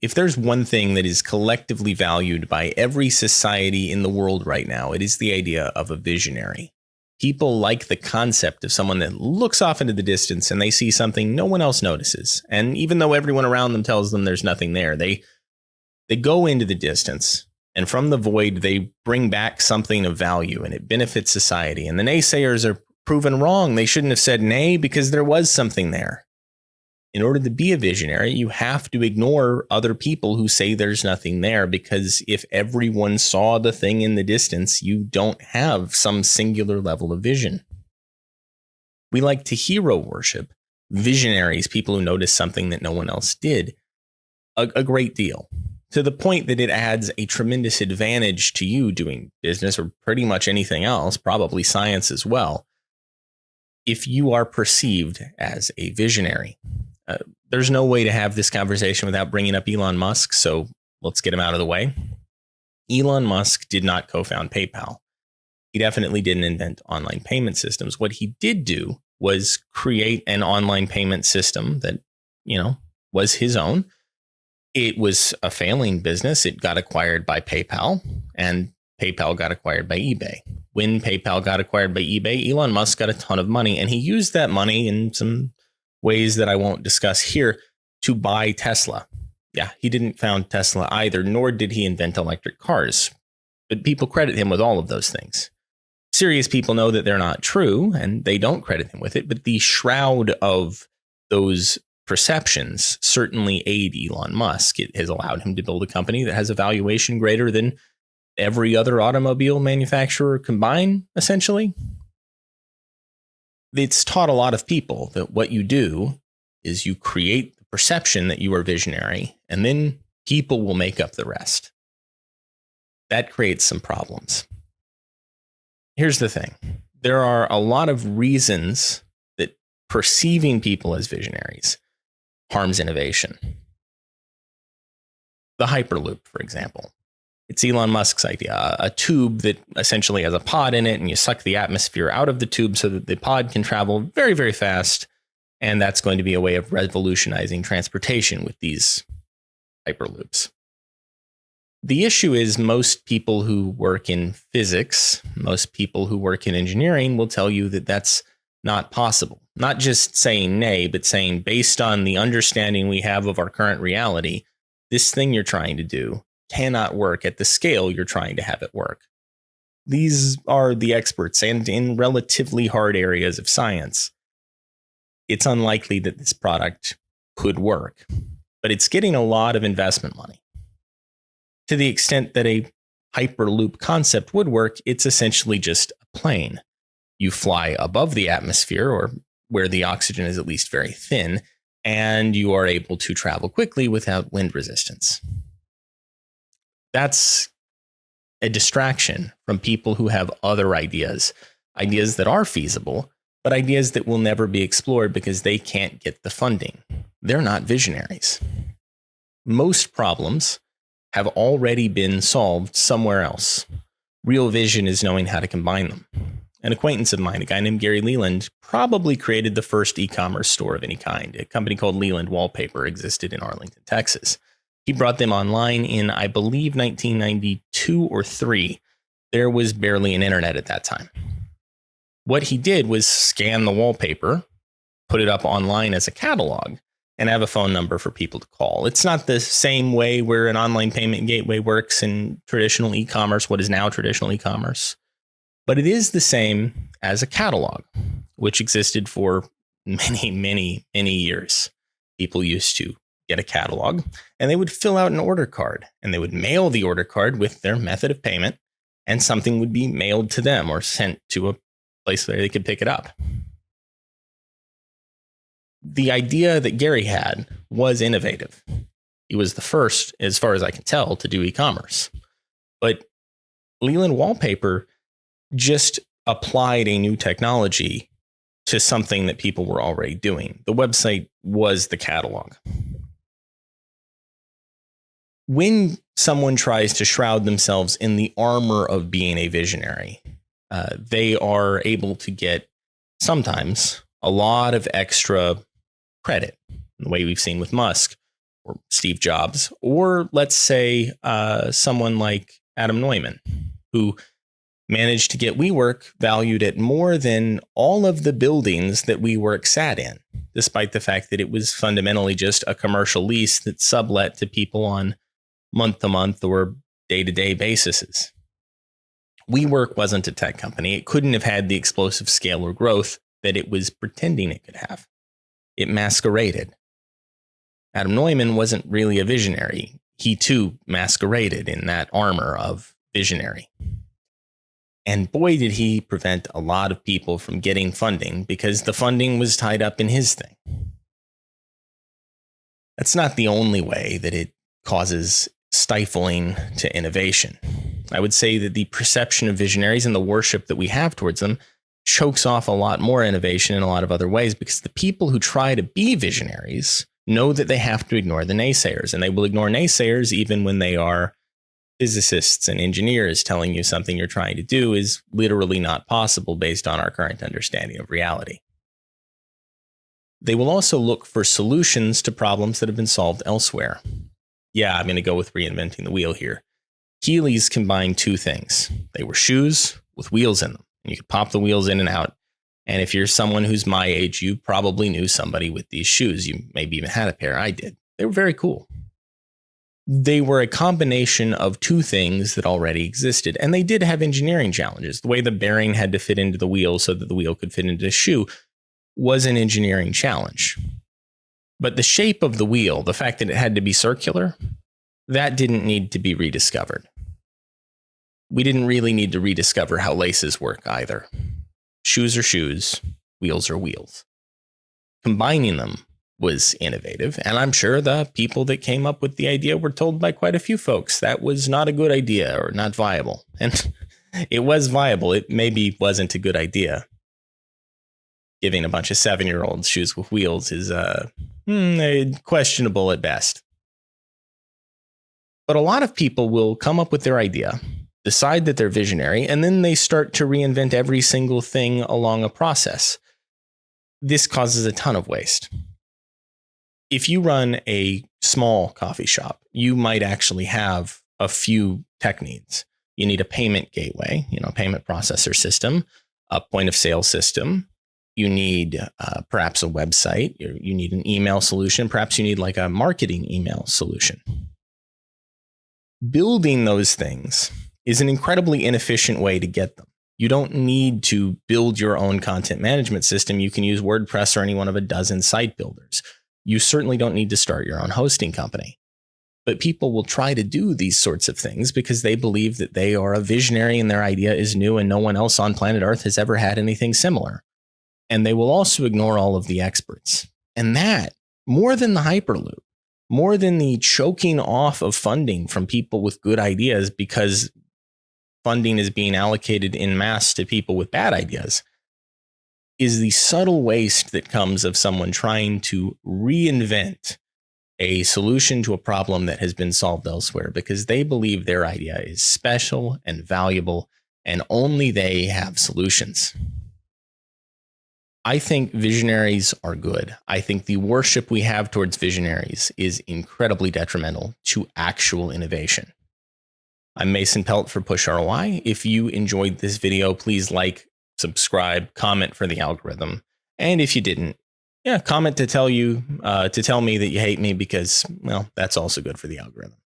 If there's one thing that is collectively valued by every society in the world right now, it is the idea of a visionary. People like the concept of someone that looks off into the distance and they see something no one else notices. And even though everyone around them tells them there's nothing there, they go into the distance, and from the void, they bring back something of value, and it benefits society. And the naysayers are proven wrong. They shouldn't have said nay because there was something there. In order to be a visionary, you have to ignore other people who say there's nothing there, because if everyone saw the thing in the distance, you don't have some singular level of vision. We like to hero worship visionaries, people who notice something that no one else did, a great deal, to the point that it adds a tremendous advantage to you doing business or pretty much anything else, probably science as well, if you are perceived as a visionary. There's no way to have this conversation without bringing up Elon Musk, so let's get him out of the way. Elon Musk did not co-found PayPal. He definitely didn't invent online payment systems. What he did do was create an online payment system that, was his own. It was a failing business. It got acquired by PayPal, and PayPal got acquired by eBay. When PayPal got acquired by eBay, Elon Musk got a ton of money, and he used that money in some ways that I won't discuss here to buy Tesla. Yeah, he didn't found Tesla either, nor did he invent electric cars. But people credit him with all of those things. Serious people know that they're not true, and they don't credit him with it. But the shroud of those perceptions certainly aid Elon Musk. It has allowed him to build a company that has a valuation greater than every other automobile manufacturer combined, essentially. It's taught a lot of people that what you do is you create the perception that you are visionary, and then people will make up the rest. That creates some problems. Here's the thing. There are a lot of reasons that perceiving people as visionaries harms innovation. The Hyperloop, for example. It's Elon Musk's idea, a tube that essentially has a pod in it, and you suck the atmosphere out of the tube so that the pod can travel very, very fast. And that's going to be a way of revolutionizing transportation with these Hyperloops. The issue is most people who work in physics, most people who work in engineering will tell you that that's not possible. Not just saying nay, but saying based on the understanding we have of our current reality, this thing you're trying to do cannot work at the scale you're trying to have it work. These are the experts, and in relatively hard areas of science, it's unlikely that this product could work, but it's getting a lot of investment money. To the extent that a Hyperloop concept would work, it's essentially just a plane. You fly above the atmosphere, or where the oxygen is at least very thin, and you are able to travel quickly without wind resistance. That's a distraction from people who have other ideas that are feasible, but ideas that will never be explored because they can't get the funding. They're not visionaries. Most problems have already been solved somewhere else. Real vision is knowing how to combine them. An acquaintance of mine, a guy named Gary Leland, probably created the first e-commerce store of any kind. A company called Leland Wallpaper existed in Arlington, Texas. He brought them online in, I believe, 1992 or 3. There was barely an internet at that time. What he did was scan the wallpaper, put it up online as a catalog, and have a phone number for people to call. It's not the same way where an online payment gateway works in traditional e-commerce, what is now traditional e-commerce, but it is the same as a catalog, which existed for many, many, many years. People used to get a catalog, and they would fill out an order card, and they would mail the order card with their method of payment, and something would be mailed to them or sent to a place where they could pick it up. The idea that Gary had was innovative. He was the first, as far as I can tell, to do e-commerce. But Leland Wallpaper just applied a new technology to something that people were already doing. The website was the catalog. When someone tries to shroud themselves in the armor of being a visionary, they are able to get sometimes a lot of extra credit, the way we've seen with Musk, or Steve Jobs, or let's say someone like Adam Neumann, who managed to get WeWork valued at more than all of the buildings that WeWork sat in, despite the fact that it was fundamentally just a commercial lease that sublet to people on month-to-month or day-to-day bases. WeWork wasn't a tech company. It couldn't have had the explosive scale or growth that it was pretending it could have. It masqueraded. Adam Neumann wasn't really a visionary. He too masqueraded in that armor of visionary. And boy, did he prevent a lot of people from getting funding because the funding was tied up in his thing. That's not the only way that it causes stifling to innovation. I would say that the perception of visionaries and the worship that we have towards them chokes off a lot more innovation in a lot of other ways, because the people who try to be visionaries know that they have to ignore the naysayers, and they will ignore naysayers even when they are physicists and engineers telling you something you're trying to do is literally not possible based on our current understanding of reality. They will also look for solutions to problems that have been solved elsewhere. Yeah, I'm going to go with reinventing the wheel here. Heelys combined two things. They were shoes with wheels in them. And you could pop the wheels in and out. And if you're someone who's my age, you probably knew somebody with these shoes. You maybe even had a pair. I did. They were very cool. They were a combination of two things that already existed. And they did have engineering challenges. The way the bearing had to fit into the wheel so that the wheel could fit into the shoe was an engineering challenge. But the shape of the wheel, the fact that it had to be circular, that didn't need to be rediscovered. We didn't really need to rediscover how laces work either. Shoes are shoes, wheels are wheels. Combining them was innovative, and I'm sure the people that came up with the idea were told by quite a few folks that was not a good idea or not viable. And it was viable. It maybe wasn't a good idea. Giving a bunch of 7-year-olds shoes with wheels is questionable at best. But a lot of people will come up with their idea, decide that they're visionary, and then they start to reinvent every single thing along a process. This causes a ton of waste. If you run a small coffee shop, you might actually have a few tech needs. You need a payment gateway, payment processor system, a point of sale system. You need perhaps a website. You need an email solution. Perhaps you need like a marketing email solution. Building those things is an incredibly inefficient way to get them. You don't need to build your own content management system. You can use WordPress or any one of a dozen site builders. You certainly don't need to start your own hosting company. But people will try to do these sorts of things because they believe that they are a visionary and their idea is new and no one else on planet Earth has ever had anything similar. And they will also ignore all of the experts. And that, more than the Hyperloop, more than the choking off of funding from people with good ideas because funding is being allocated en masse to people with bad ideas, is the subtle waste that comes of someone trying to reinvent a solution to a problem that has been solved elsewhere because they believe their idea is special and valuable and only they have solutions. I think visionaries are good. I think the worship we have towards visionaries is incredibly detrimental to actual innovation. I'm Mason Pelt for Push ROI. If you enjoyed this video, please like, subscribe, comment for the algorithm. And if you didn't, comment to tell me that you hate me because, well, that's also good for the algorithm.